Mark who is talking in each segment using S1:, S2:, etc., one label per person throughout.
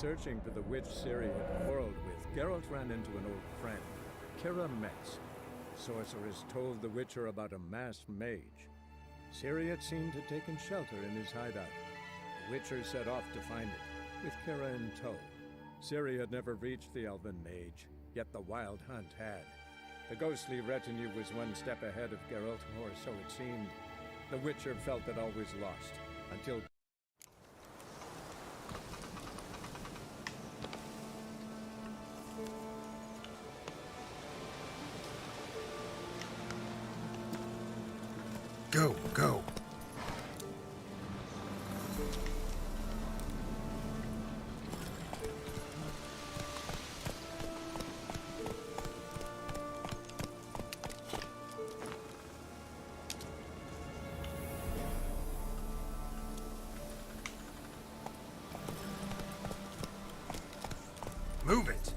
S1: searching for the witch Ciri had quarreled with, Geralt ran into an old friend, Kira Metz. The sorceress told the Witcher about a masked mage. Ciri had seemed to have taken shelter in his hideout. The Witcher set off to find it, with Kira in tow. Ciri had never reached the elven mage, yet the Wild Hunt had. The ghostly retinue was one step ahead of Geralt, or so it seemed. The Witcher felt it all was lost, until...
S2: Go, go. Move it.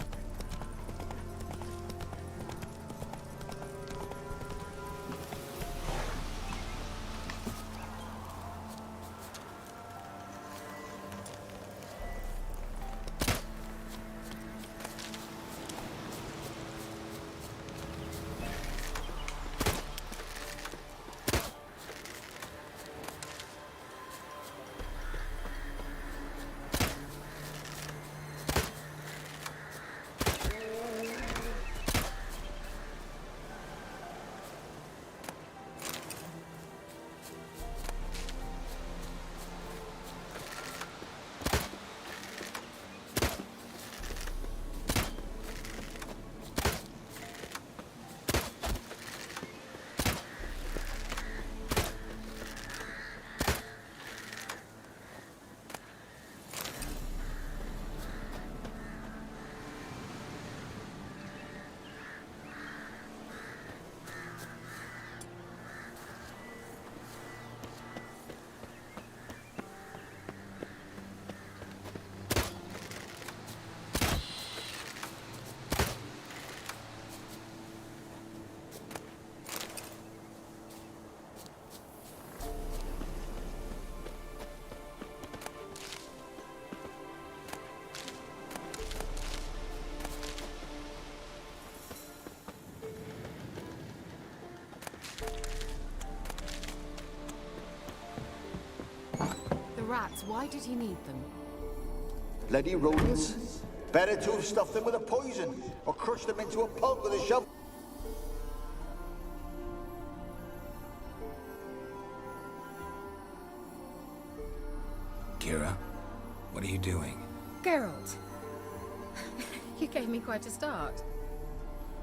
S3: Rats, why did he need them?
S4: Bloody rodents. Better to have stuffed them with a poison, or crushed them into a pulp with a shovel.
S2: Kira, what are you doing?
S3: Geralt. You gave me quite a start.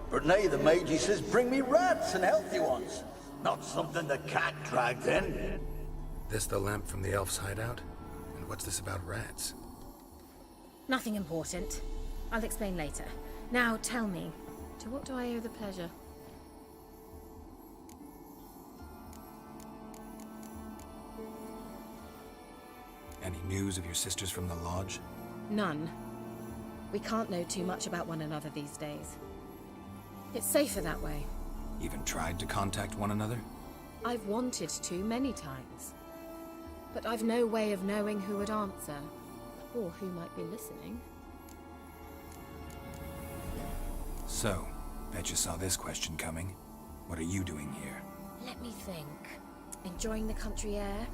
S4: But now the mage, he says, bring me rats and healthy ones. Not something the cat dragged in.
S2: This the lamp from the elf's hideout? And what's this about rats?
S3: Nothing important. I'll explain later. Now tell me, to what do I owe the pleasure?
S2: Any news of your sisters from the lodge?
S3: None. We can't know too much about one another these days. It's safer that way.
S2: Even tried to contact one another?
S3: I've wanted to many times. But I've no way of knowing who would answer, or who might be listening.
S2: So, bet you saw this question coming. What are you doing here?
S3: Let me think. Enjoying the country air?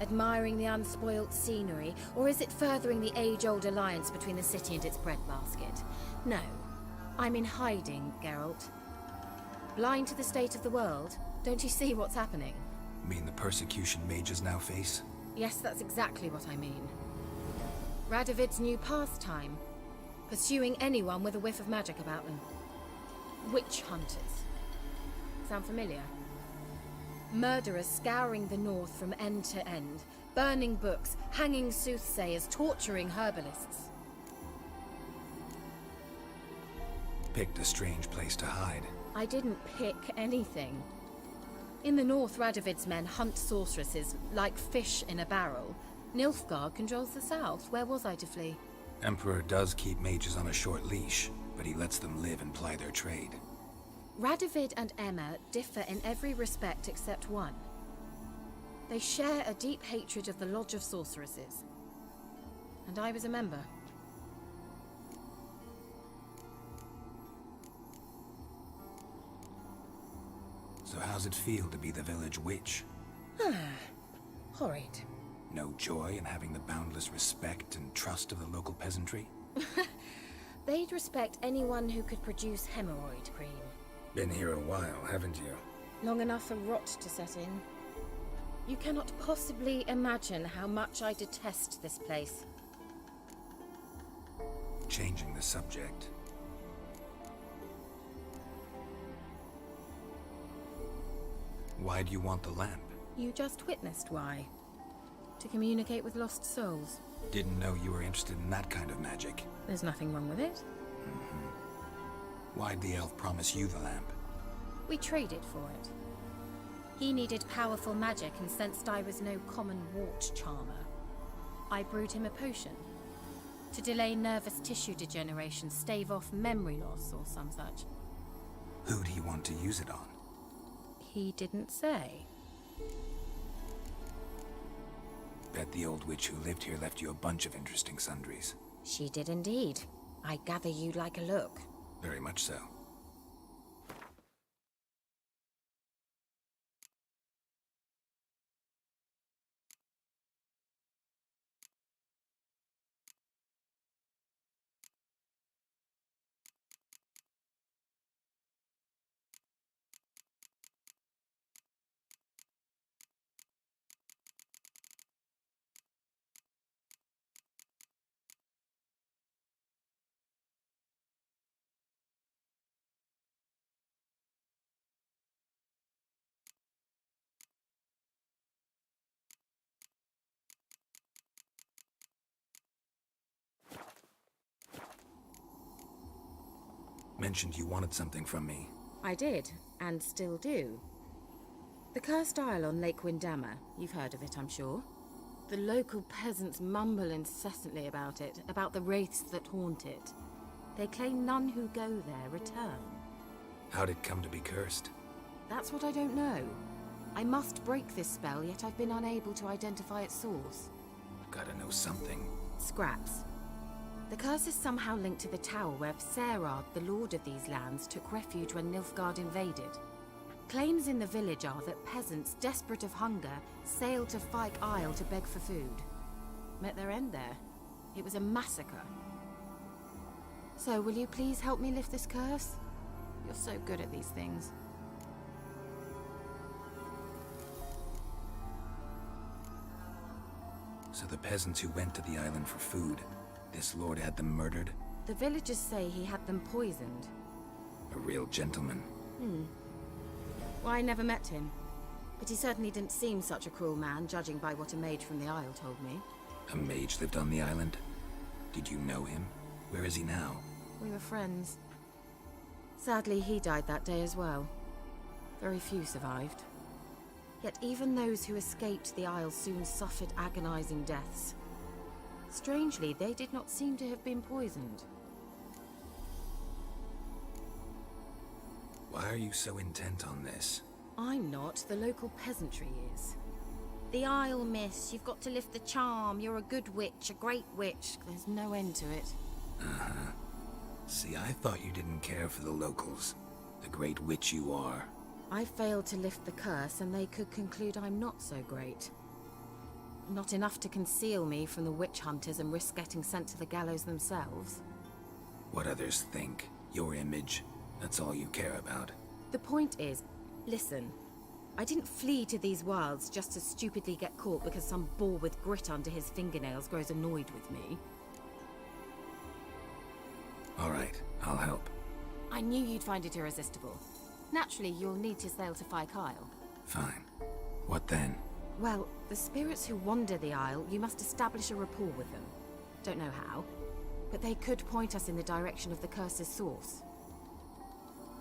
S3: Admiring the unspoilt scenery? Or is it furthering the age-old alliance between the city and its breadbasket? No. I'm in hiding, Geralt. Blind to the state of the world? Don't you see what's happening?
S2: Mean the persecution mages now face?
S3: Yes, that's exactly what I mean. Radovid's new pastime. Pursuing anyone with a whiff of magic about them. Witch hunters. Sound familiar? Murderers scouring the north from end to end. Burning books, hanging soothsayers, torturing herbalists.
S2: Picked a strange place to hide.
S3: I didn't pick anything. In the north, Radovid's men hunt sorceresses like fish in a barrel. Nilfgaard controls the south. Where was I to flee?
S2: Emperor does keep mages on a short leash, but he lets them live and ply their trade.
S3: Radovid and Emma differ in every respect except one. They share a deep hatred of the Lodge of Sorceresses. And I was a member.
S2: So how's it feel to be the village witch?
S3: Horrid.
S2: No joy in having the boundless respect and trust of the local peasantry?
S3: They'd respect anyone who could produce hemorrhoid cream.
S2: Been here a while, haven't you?
S3: Long enough for rot to set in. You cannot possibly imagine how much I detest this place.
S2: Changing the subject. Why do you want the lamp?
S3: You just witnessed why. To communicate with lost souls.
S2: Didn't know you were interested in that kind of magic.
S3: There's nothing wrong with it.
S2: Why'd the elf promise you the lamp?
S3: We traded for it. He needed powerful magic and sensed I was no common wart charmer. I brewed him a potion. To delay nervous tissue degeneration, stave off memory loss or some such.
S2: Who'd he want to use it on?
S3: He didn't say.
S2: Bet the old witch who lived here left you a bunch of interesting sundries.
S3: She did indeed. I gather you'd like a look.
S2: Very much so. Mentioned you wanted something from me.
S3: I did, and still do. The Cursed Isle on Lake Windammer. You've heard of it, I'm sure. The local peasants mumble incessantly about it, about the wraiths that haunt it. They claim none who go there return.
S2: How'd it come to be cursed?
S3: That's what I don't know. I must break this spell, yet I've been unable to identify its source.
S2: Gotta know something.
S3: Scraps. The curse is somehow linked to the tower where Serad, the lord of these lands, took refuge when Nilfgaard invaded. Claims in the village are that peasants, desperate of hunger, sailed to Fyke Isle to beg for food. Met their end there. It was a massacre. So, will you please help me lift this curse? You're so good at these things.
S2: So the peasants who went to the island for food, this lord had them murdered?
S3: The villagers say he had them poisoned.
S2: A real gentleman.
S3: Well, I never met him. But he certainly didn't seem such a cruel man, judging by what a mage from the Isle told me.
S2: A mage lived on the island? Did you know him? Where is he now?
S3: We were friends. Sadly, he died that day as well. Very few survived. Yet even those who escaped the Isle soon suffered agonizing deaths. Strangely, they did not seem to have been poisoned.
S2: Why are you so intent on this?
S3: I'm not, the local peasantry is. The Isle, miss, you've got to lift the charm. You're a good witch, a great witch. There's no end to it.
S2: See, I thought you didn't care for the locals. The great witch you are.
S3: I failed to lift the curse, and they could conclude I'm not so great. Not enough to conceal me from the witch hunters and risk getting sent to the gallows themselves.
S2: What others think, your image, that's all you care about.
S3: The point is, listen, I didn't flee to these wilds just to stupidly get caught because some boar with grit under his fingernails grows annoyed with me.
S2: All right, I'll help.
S3: I knew you'd find it irresistible. Naturally, you'll need to sail to Fyke Isle.
S2: Fine. What then?
S3: Well, the spirits who wander the Isle, you must establish a rapport with them. Don't know how, but they could point us in the direction of the curse's source.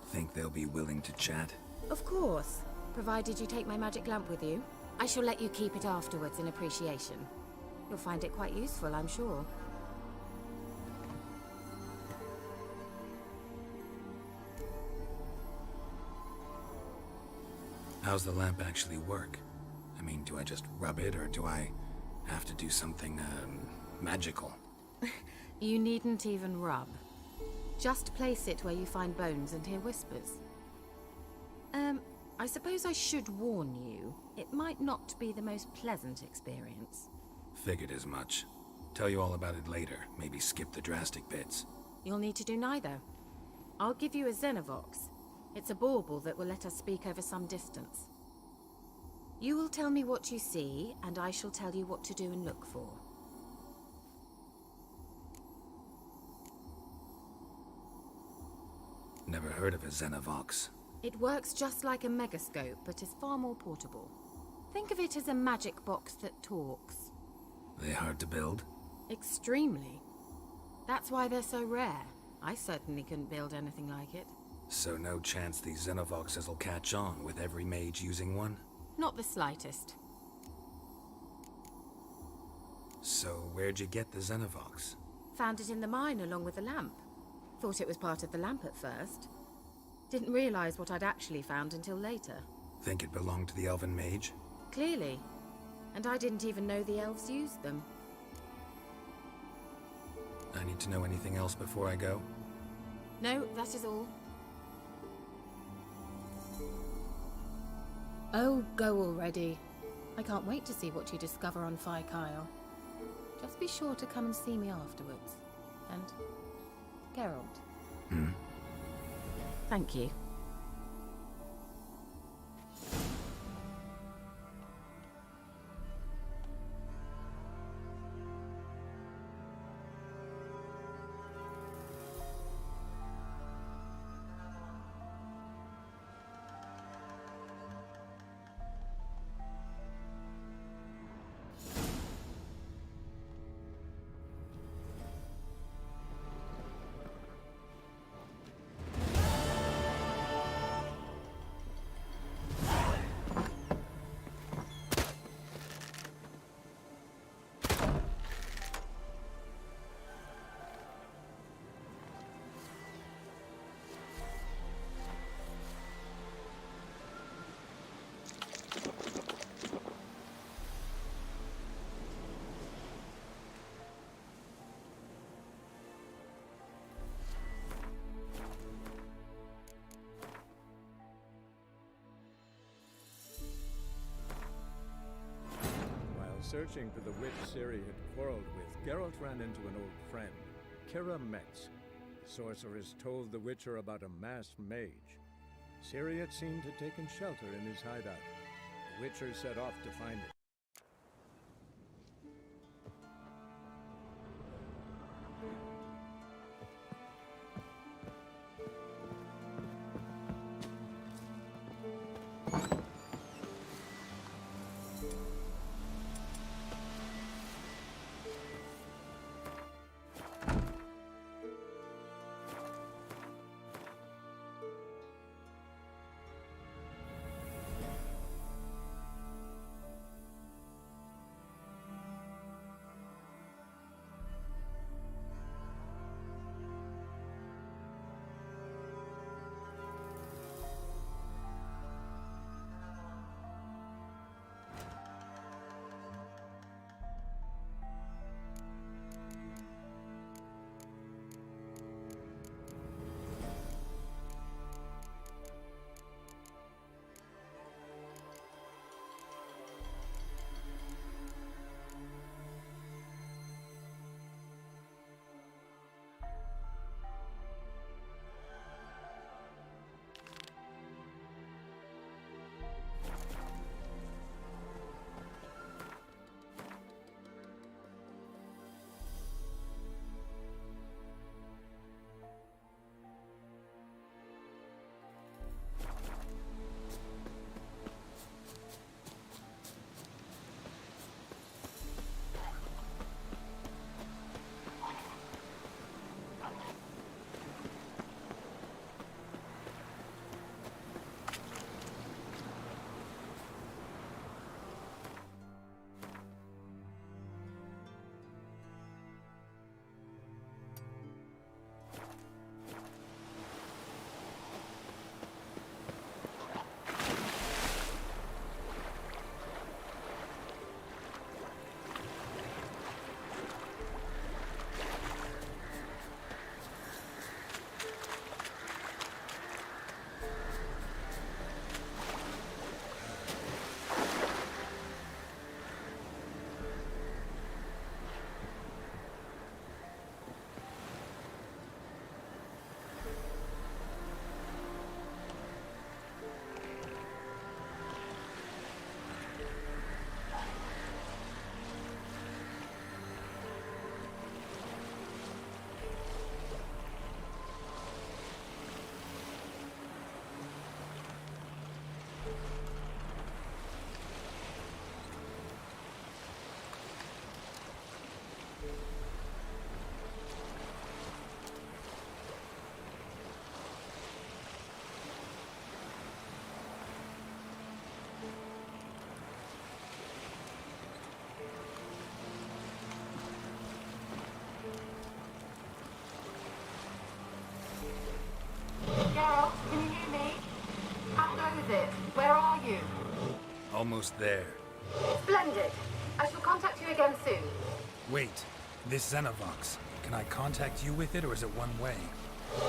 S2: Think they'll be willing to chat?
S3: Of course, provided you take my magic lamp with you. I shall let you keep it afterwards in appreciation. You'll find it quite useful, I'm sure.
S2: How's the lamp actually work? I mean, do I just rub it, or do I have to do something, magical?
S3: You needn't even rub. Just place it where you find bones and hear whispers. I suppose I should warn you. It might not be the most pleasant experience.
S2: Figured as much. Tell you all about it later. Maybe skip the drastic bits.
S3: You'll need to do neither. I'll give you a Xenovox. It's a bauble that will let us speak over some distance. You will tell me what you see, and I shall tell you what to do and look for.
S2: Never heard of a Xenovox.
S3: It works just like a megascope, but is far more portable. Think of it as a magic box that talks.
S2: They hard to build?
S3: Extremely. That's why they're so rare. I certainly couldn't build anything like it.
S2: So no chance these Xenovoxes will catch on with every mage using one?
S3: Not the slightest.
S2: So where'd you get the Xenovox?
S3: Found it in the mine along with the lamp. Thought it was part of the lamp at first. Didn't realize what I'd actually found until later.
S2: Think it belonged to the Elven Mage?
S3: Clearly. And I didn't even know the elves used them.
S2: I need to know anything else before I go?
S3: No, that is all. Oh, go already. I can't wait to see what you discover on Phi Kyle. Just be sure to come and see me afterwards. And Geralt. Thank you.
S1: Searching for the witch Ciri had quarreled with, Geralt ran into an old friend, Kira Metz. The sorceress told the Witcher about a masked mage. Ciri had seemed to taken shelter in his hideout. The Witcher set off to find it.
S2: almost there.
S3: Splendid. I shall contact you again soon.
S2: Wait, this Xenovox. Can I contact you with it, or is it one way?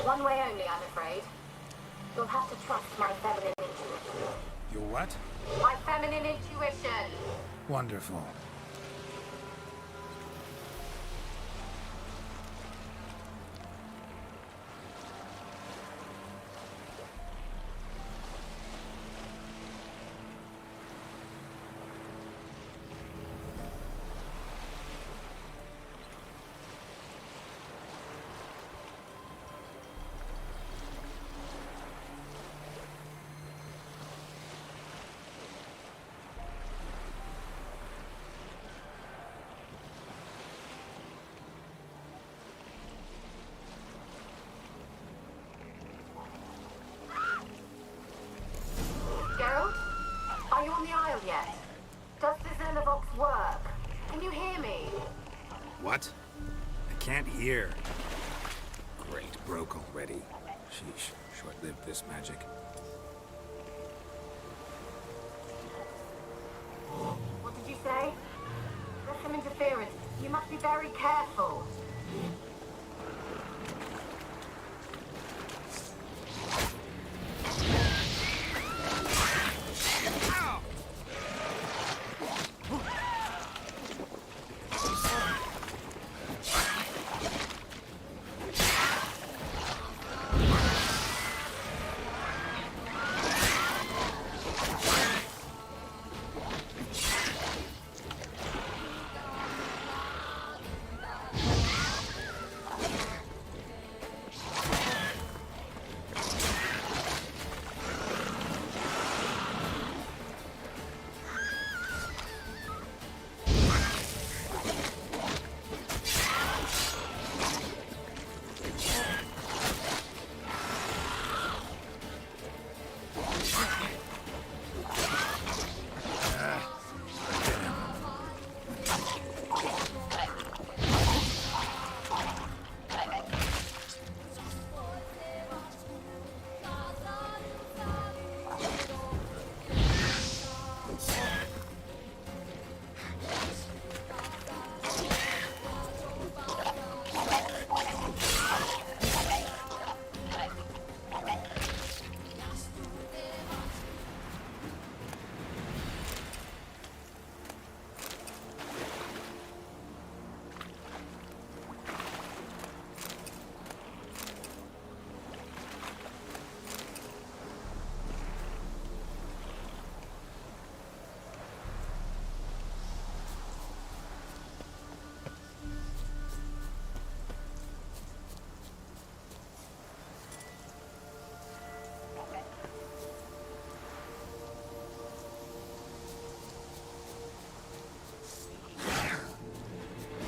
S3: One way only, I'm afraid. You'll have to trust my feminine intuition.
S2: Your what?
S3: My feminine intuition!
S2: Wonderful.
S3: Geralt? Are you on the Isle yet? Does the Xenovox work? Can you hear me?
S2: What? I can't hear. Great, broke already. Sheesh, short-lived this magic.
S3: What did you say? There's some interference. You must be very careful.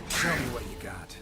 S2: Show me what you got.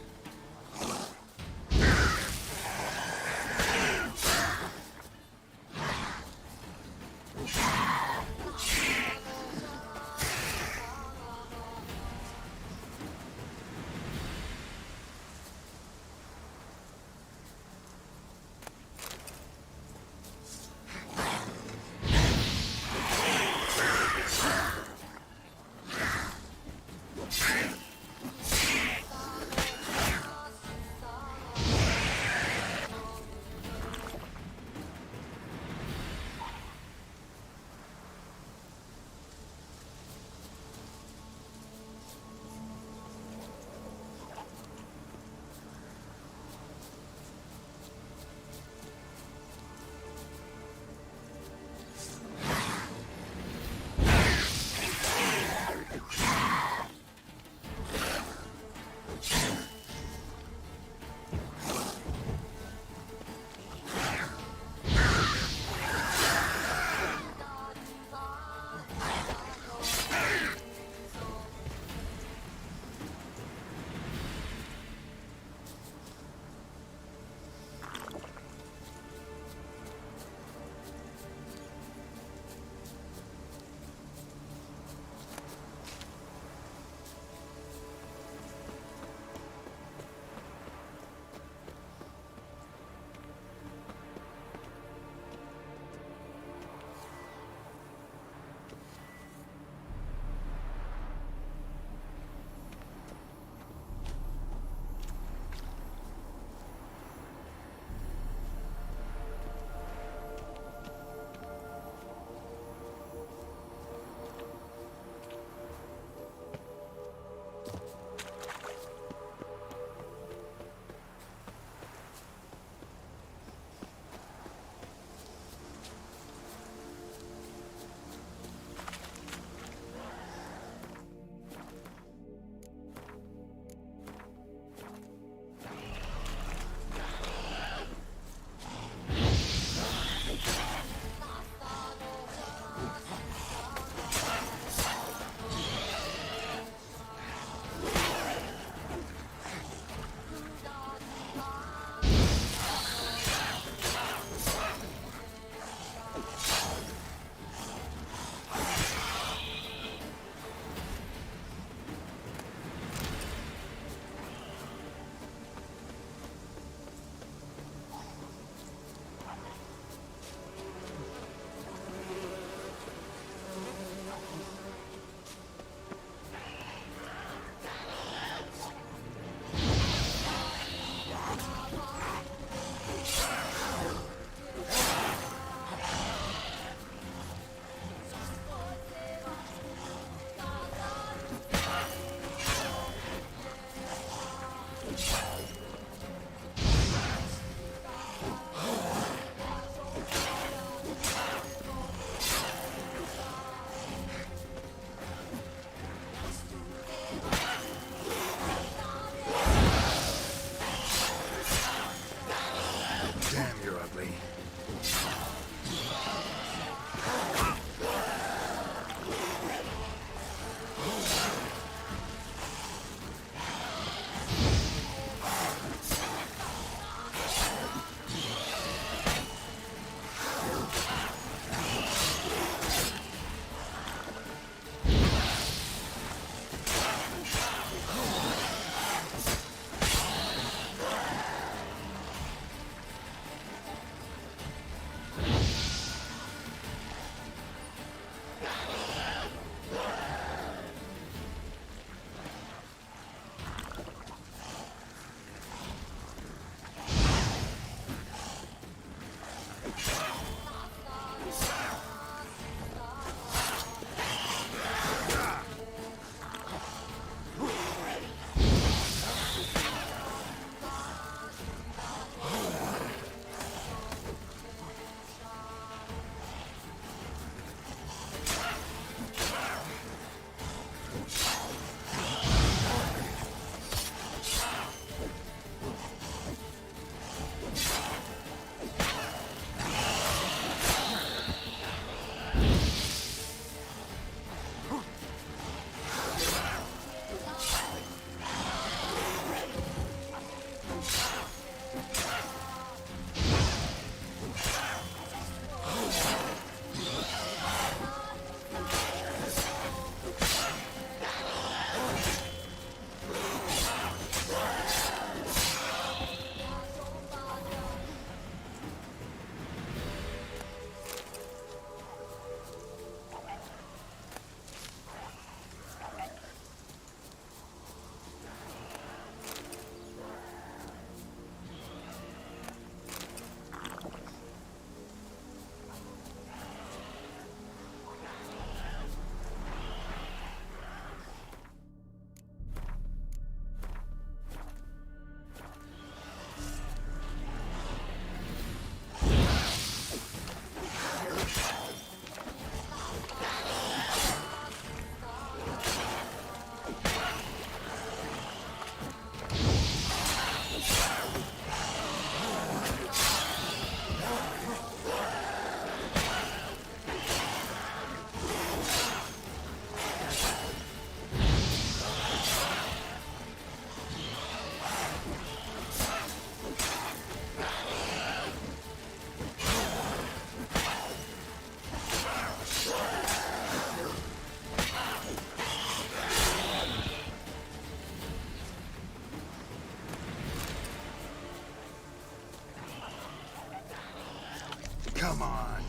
S2: Come on.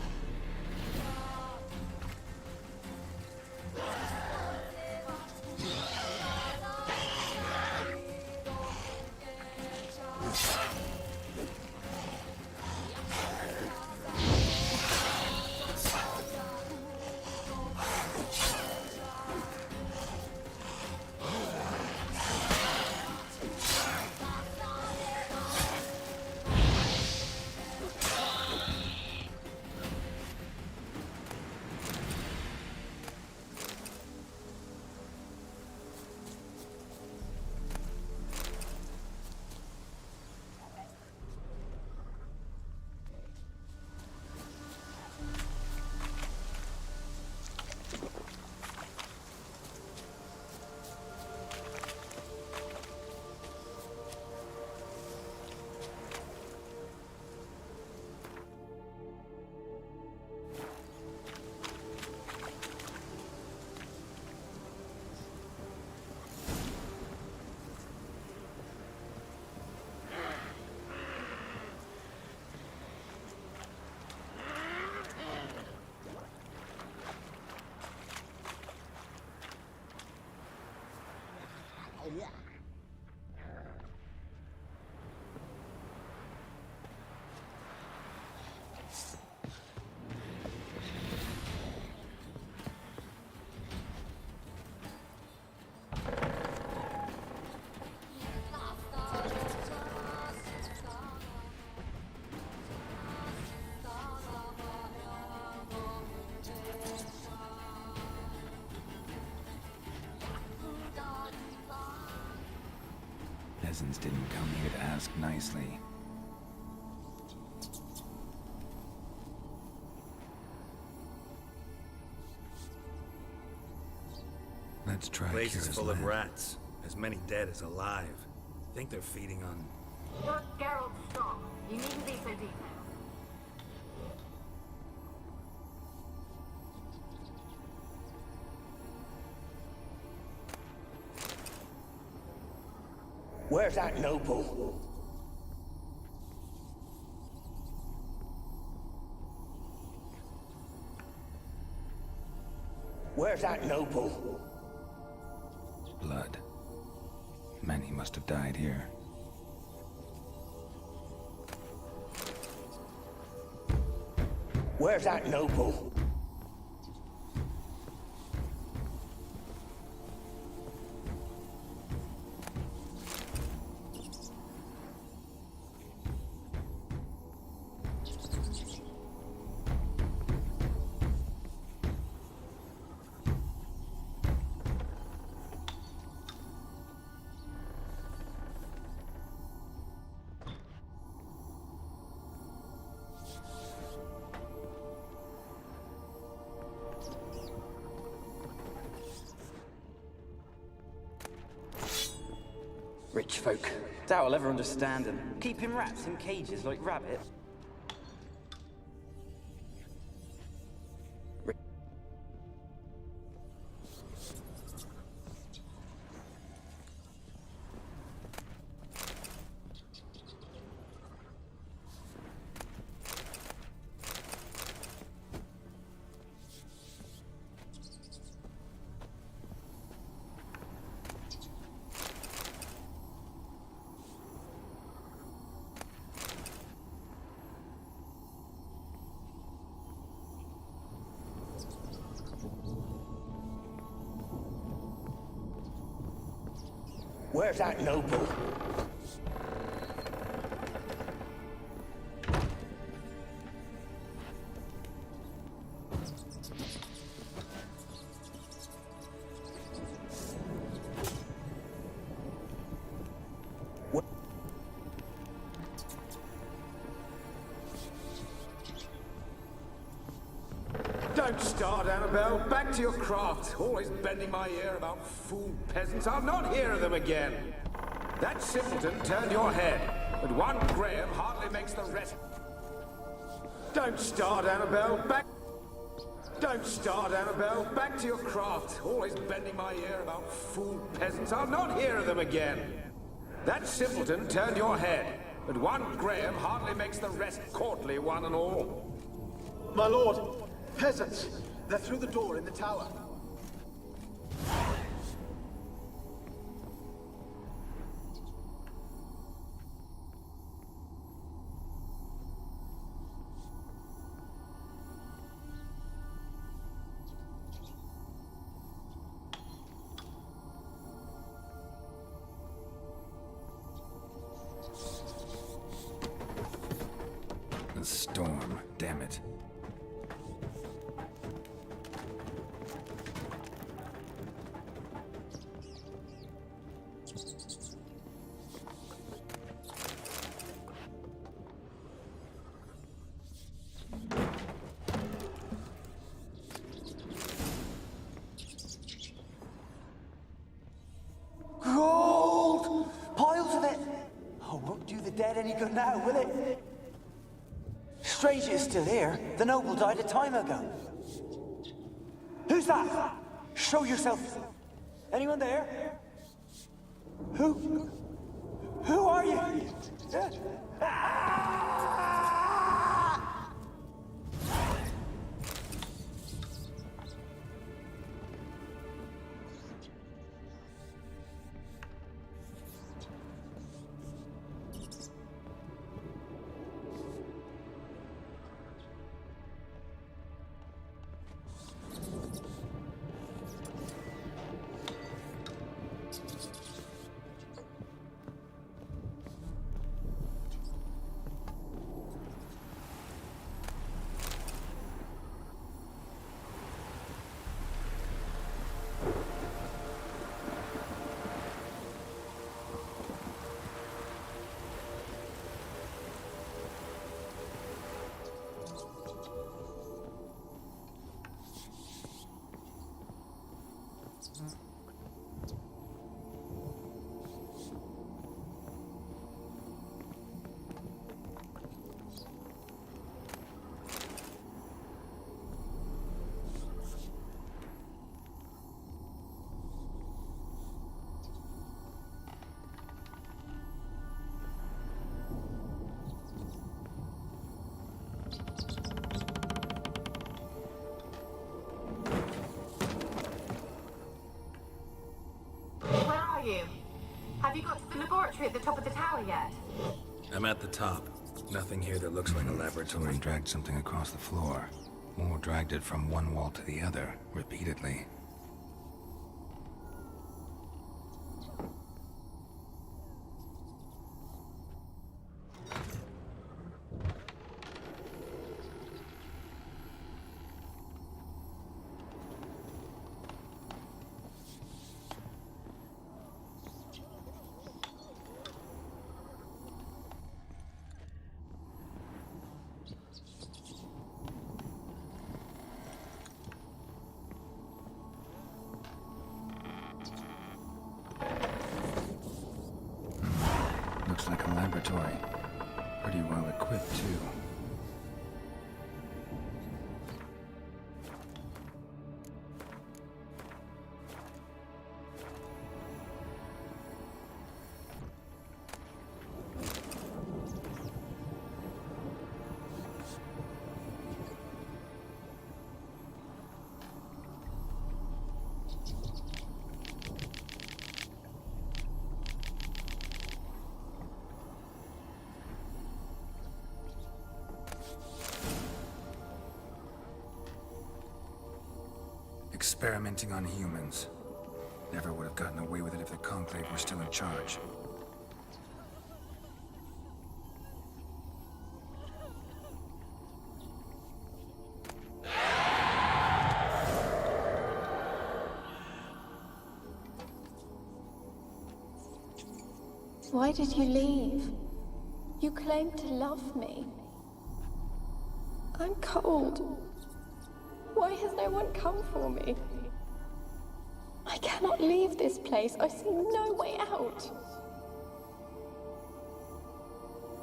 S2: Peasants didn't come here to ask nicely. Let's try
S5: The place is
S2: Kira's
S5: full of
S2: land.
S5: rats. As many dead as alive. Think they're feeding on...
S6: Look, Geralt, stop. You needn't be so detailed.
S4: Where's that noble? Where's that noble?
S2: Blood. Many must have died here.
S4: Where's that noble?
S7: Rich folk. Doubt I'll ever understand them. Keeping rats in cages like rabbits.
S4: Where's that noble?
S8: Don't start, Annabelle. Back to your craft. Always bending my ear about fool peasants. I'll not hear of them again. That simpleton turned your head, but one Graham hardly makes the rest. Don't start, Annabelle. Don't start, Annabelle. Back to your craft. Always bending my ear about fool peasants. I'll not hear of them again. That simpleton turned your head, but one Graham hardly makes the rest courtly, one and all.
S9: My lord! Peasants! They're through the door in the tower.
S2: The storm, damn it.
S4: Gold! Piles of it! Oh, won't do the dead any good now, will it? Strange it's still here. The noble died a time ago. Who's that? Show yourself. Anyone there? Who? Who are you? Ah!
S6: Where are you? Have you got to the laboratory at the top of the tower yet?
S5: I'm at the top. Nothing here that looks like a laboratory.
S2: Someone dragged something across the floor. More dragged it from one wall to the other, repeatedly. Looks like a laboratory. Pretty well equipped, too. Experimenting on humans. Never would have gotten away with it if the Conclave were still in charge.
S10: Why did you leave? You claimed to love me. I'm cold. Why has no one come for me? I cannot leave this place. I see no way out.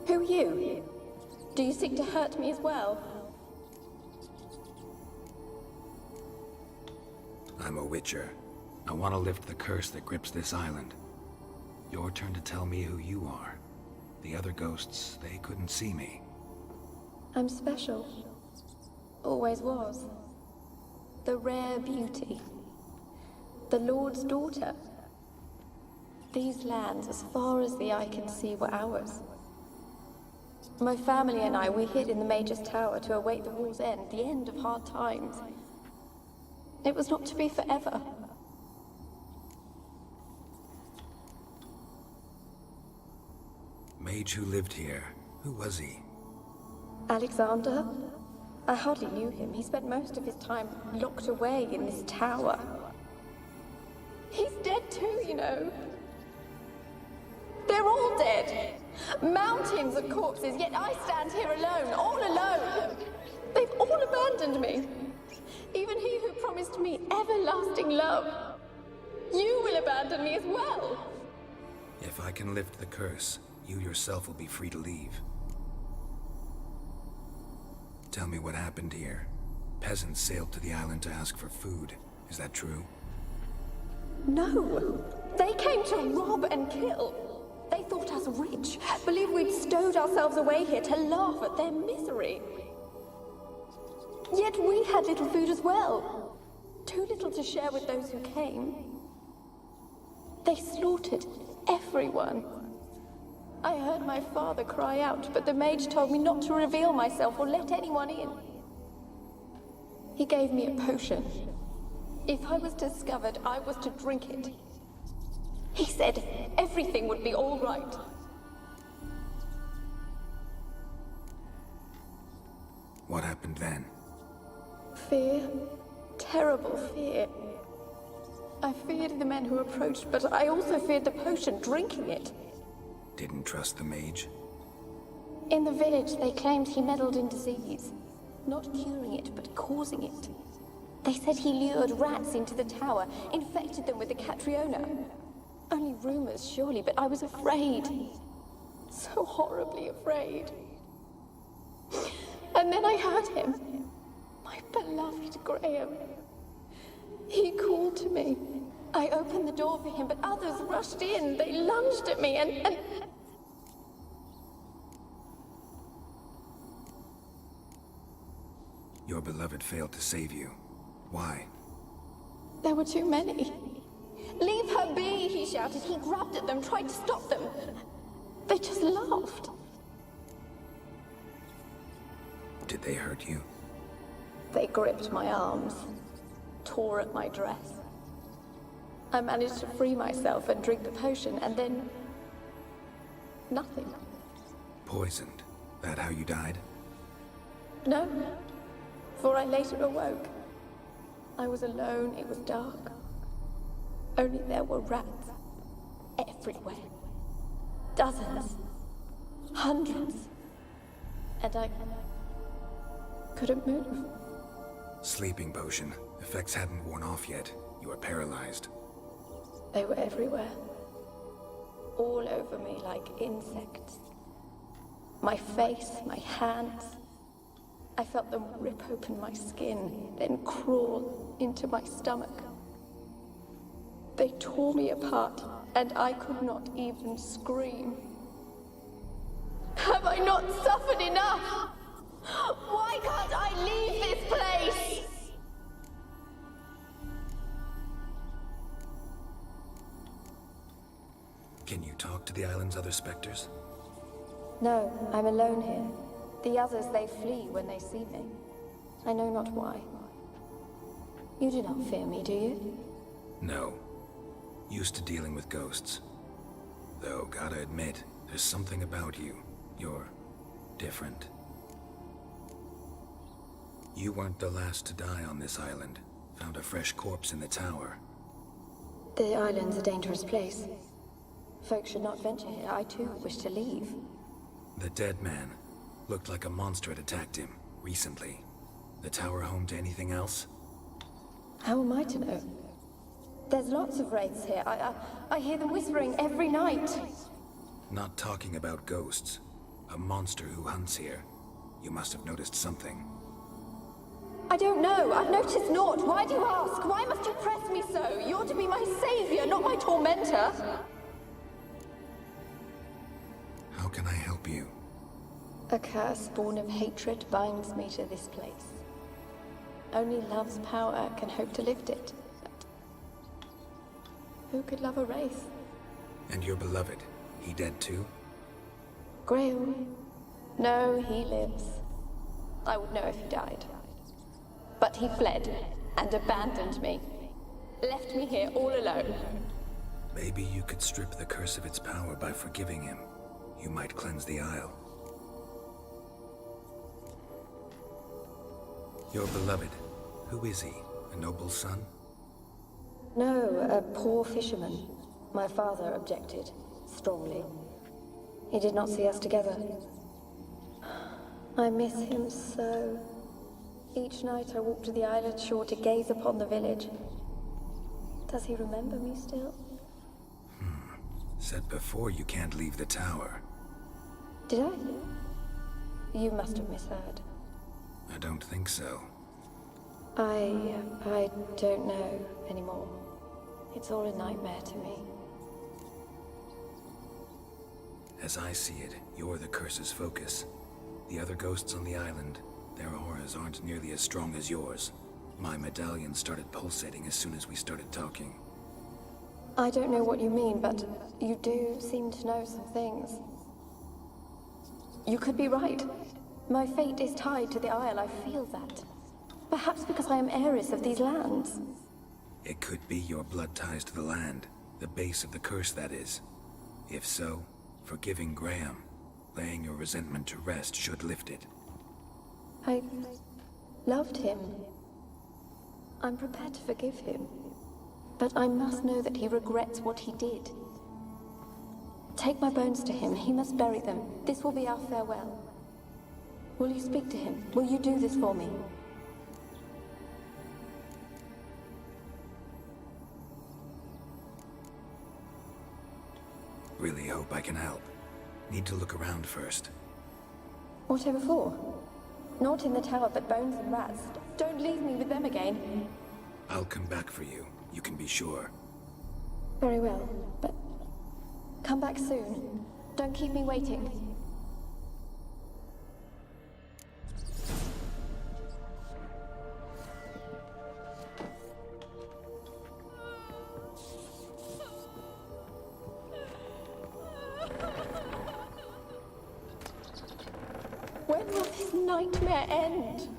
S10: Who are you? Do you seek to hurt me as well?
S2: I'm a Witcher. I want to lift the curse that grips this island. Your turn to tell me who you are. The other ghosts, they couldn't see me.
S10: I'm special. Always was. The rare beauty. The Lord's daughter. These lands, as far as the eye can see, were ours. My family and I, we hid in the Mage's Tower to await the war's end, the end of hard times. It was not to be forever.
S2: Mage who lived here. Who was he?
S10: Alexander? I hardly knew him. He spent most of his time locked away in this tower. He's dead too, you know. They're all dead. Mountains of corpses, yet I stand here alone, all alone. They've all abandoned me. Even he who promised me everlasting love. You will abandon me as well.
S2: If I can lift the curse, you yourself will be free to leave. Tell me what happened here. Peasants sailed to the island to ask for food. Is that true?
S10: No. They came to rob and kill. They thought us rich, believed we'd stowed ourselves away here to laugh at their misery. Yet we had little food as well. Too little to share with those who came. They slaughtered everyone. I heard my father cry out, but the mage told me not to reveal myself or let anyone in. He gave me a potion. If I was discovered, I was to drink it. He said everything would be all right.
S2: What happened then?
S10: Fear. Terrible fear. I feared the men who approached, but I also feared the potion, drinking it.
S2: Didn't trust the mage?
S10: In the village, they claimed he meddled in disease. Not curing it, but causing it. They said he lured rats into the tower, infected them with the Catriona. Only rumors, surely, but I was afraid. So horribly afraid. And then I heard him. My beloved Graham. He called to me. I opened the door for him, but others rushed in. They lunged at me and...
S2: Your beloved failed to save you. Why?
S10: There were too many. Leave her be, he shouted. He grabbed at them, tried to stop them. They just laughed.
S2: Did they hurt you?
S10: They gripped my arms, tore at my dress. I managed to free myself and drink the potion, and then... nothing.
S2: Poisoned? That how you died?
S10: No, for I later awoke. I was alone, it was dark. Only there were rats. Everywhere. Dozens. Hundreds. And I... couldn't move.
S2: Sleeping potion. Effects hadn't worn off yet. You were paralyzed.
S10: They were everywhere. All over me like insects. My face, my hands. I felt them rip open my skin, then crawl into my stomach. They tore me apart, and I could not even scream. Have I not suffered enough? Why can't I leave this place?
S2: Can you talk to the island's other specters?
S10: No, I'm alone here. The others, they flee when they see me. I know not why. You do not fear me, do you?
S2: No. Used to dealing with ghosts. Though, gotta admit, there's something about you. You're different. You weren't the last to die on this island. Found a fresh corpse in the tower.
S10: The island's a dangerous place. Folk should not venture here. I too wish to leave.
S2: The dead man. Looked like a monster had attacked him, recently. The tower home to anything else?
S10: How am I to know? There's lots of wraiths here. I hear them whispering every night.
S2: Not talking about ghosts. A monster who hunts here. You must have noticed something.
S10: I don't know. I've noticed naught. Why do you ask? Why must you press me so? You're to be my savior, not my tormentor.
S2: How can I help you?
S10: A curse born of hatred binds me to this place. Only love's power can hope to lift it. But who could love a wraith?
S2: And your beloved, he dead too?
S10: Grail? No, he lives. I would know if he died. But he fled and abandoned me. Left me here all alone.
S2: Maybe you could strip the curse of its power by forgiving him. You might cleanse the Isle. Your beloved, who is he? A noble son?
S10: No, a poor fisherman. My father objected, strongly. He did not see us together. I miss him so. Each night I walk to the island shore to gaze upon the village. Does he remember me still?
S2: Said before you can't leave the tower.
S10: Did I? You must have misheard.
S2: I don't think so.
S10: I don't know anymore. It's all a nightmare to me.
S2: As I see it, you're the curse's focus. The other ghosts on the island, their auras aren't nearly as strong as yours. My medallion started pulsating as soon as we started talking.
S10: I don't know what you mean, but you do seem to know some things. You could be right. My fate is tied to the Isle, I feel that. Perhaps because I am heiress of these lands.
S2: It could be your blood ties to the land, the base of the curse, that is. If so, forgiving Graham, laying your resentment to rest should lift it.
S10: I loved him. I'm prepared to forgive him. But I must know that he regrets what he did. Take my bones to him. He must bury them. This will be our farewell. Will you speak to him? Will you do this for me?
S2: Really hope I can help. Need to look around first.
S10: Whatever for? Not in the tower, but bones and rats. Don't leave me with them again.
S2: I'll come back for you. You can be sure.
S10: Very well, but come back soon. Don't keep me waiting. When will this nightmare end?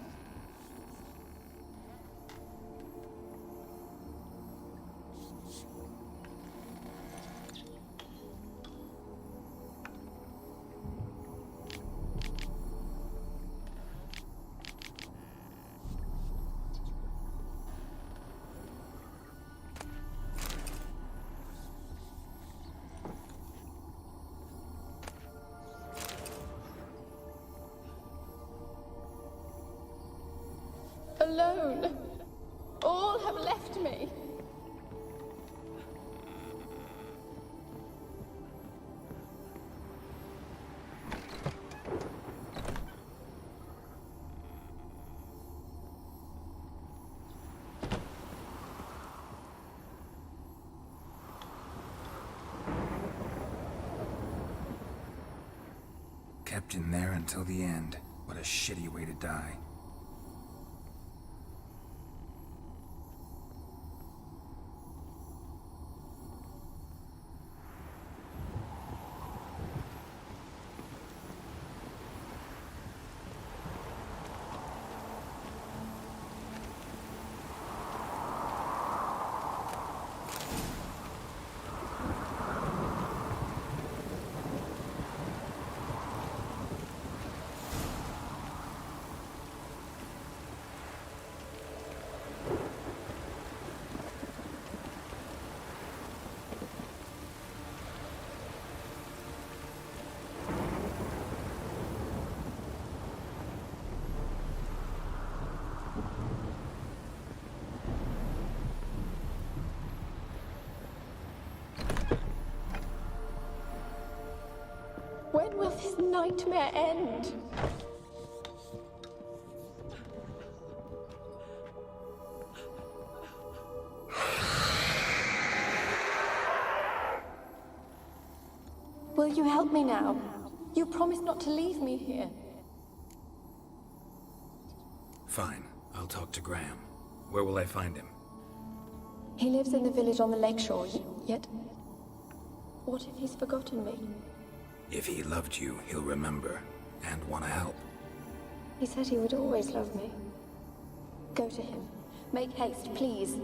S10: Alone. All have left me.
S2: Kept in there until the end. What a shitty way to die. When will this nightmare end? Will you help me now? You promised not to leave me here. Fine. I'll talk to Graham. Where will I find him?
S10: He lives in the village on the lakeshore, yet... What if he's forgotten me?
S2: If he loved you, he'll remember, and want to help.
S10: He said he would always love me. Go to him. Make haste, please.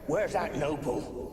S11: Where's that noble?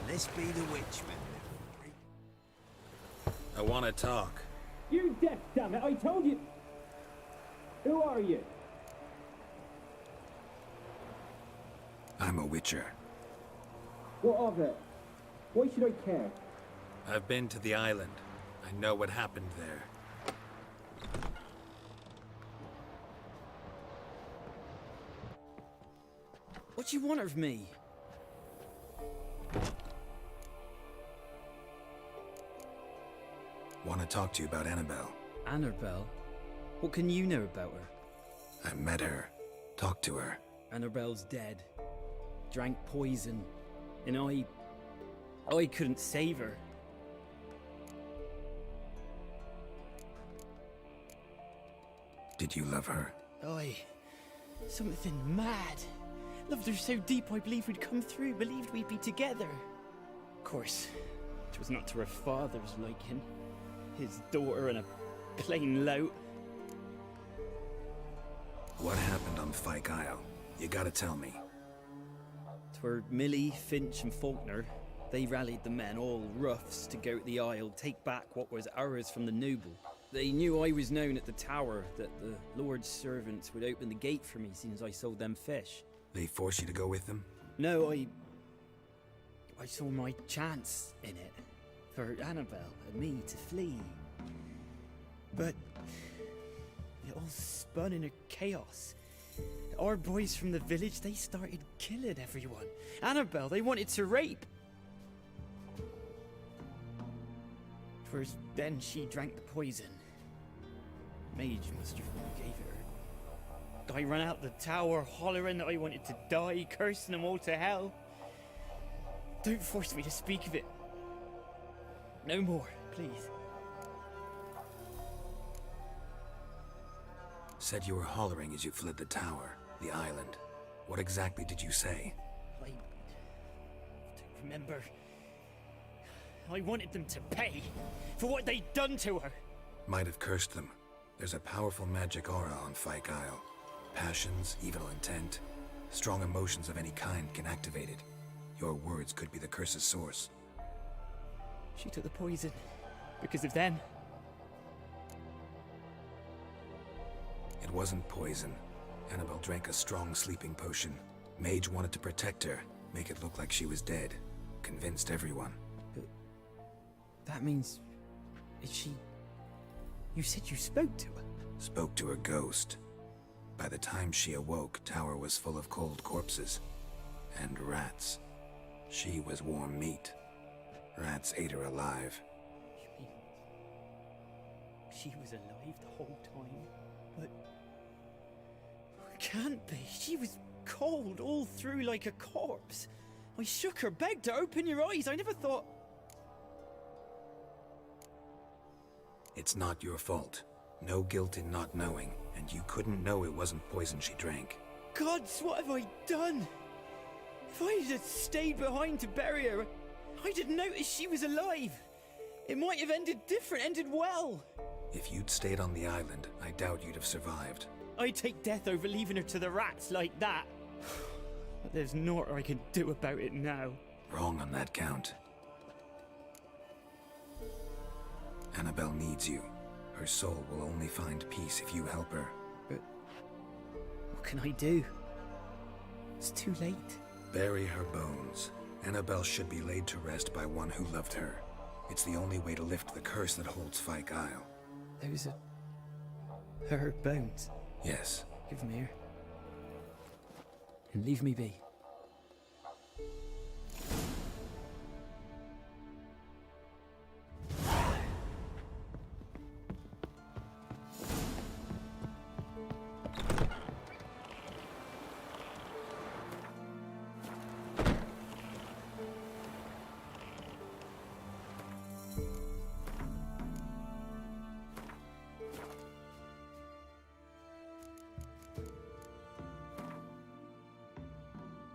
S5: This be the Witchman. I want to talk.
S12: You deaf, damn it! I told you. Who are you?
S2: I'm a Witcher.
S12: What of it? Why should I care?
S5: I've been to the island. I know what happened there.
S13: What do you want of me?
S2: Want to talk to you about Annabelle.
S13: Annabelle? What can you know about her?
S2: I met her. Talked to her.
S13: Annabelle's dead. Drank poison. And I couldn't save her.
S2: Did you love her?
S13: Something mad. Loved her so deep I believed we'd come through, believed we'd be together. Of course, it was not to her father's liking. His daughter and a plain lout.
S2: What happened on Fyke Isle? You gotta tell me.
S13: 'Twere Millie, Finch and Faulkner. They rallied the men, all roughs, to go to the Isle, take back what was ours from the noble. They knew I was known at the tower, that the Lord's servants would open the gate for me since I sold them fish.
S2: They forced you to go with them?
S13: No, I saw my chance in it. For Annabelle and me to flee. But it all spun in a chaos. Our boys from the village, they started killing everyone. Annabelle, they wanted to rape. First, then she drank the poison. Mage must have gave it her. I ran out the tower, hollering that I wanted to die, cursing them all to hell. Don't force me to speak of it. No more, please.
S2: Said you were hollering as you fled the tower, the island. What exactly did you say?
S13: I don't remember. I wanted them to pay for what they'd done to her.
S2: Might have cursed them. There's a powerful magic aura on Fyke Isle. Passions, evil intent, strong emotions of any kind can activate it. Your words could be the curse's source.
S13: She took the poison because of them.
S2: It wasn't poison. Annabelle drank a strong sleeping potion. Mage wanted to protect her, make it look like she was dead. Convinced everyone.
S13: But that means... is she... You said you spoke to her?
S2: Spoke to a ghost. By the time she awoke, Tower was full of cold corpses. And rats. She was warm meat. Rats ate her alive.
S13: You mean... she was alive the whole time? But... can't be. She was cold all through like a corpse. I shook her, begged her, open your eyes. I never thought...
S2: It's not your fault. No guilt in not knowing, and you couldn't know it wasn't poison she drank.
S13: Gods, what have I done? If I had stayed behind to bury her, I didn't notice she was alive. It might have ended different, ended well.
S2: If you'd stayed on the island, I doubt you'd have survived.
S13: I'd take death over leaving her to the rats like that. But there's naught I can do about it now.
S2: Wrong on that count. Annabelle needs you. Her soul will only find peace if you help her.
S13: But what can I do? It's too late.
S2: Bury her bones. Annabelle should be laid to rest by one who loved her. It's the only way to lift the curse that holds Fyke Isle.
S13: Those are... her bones?
S2: Yes.
S13: Give them here. And leave me be.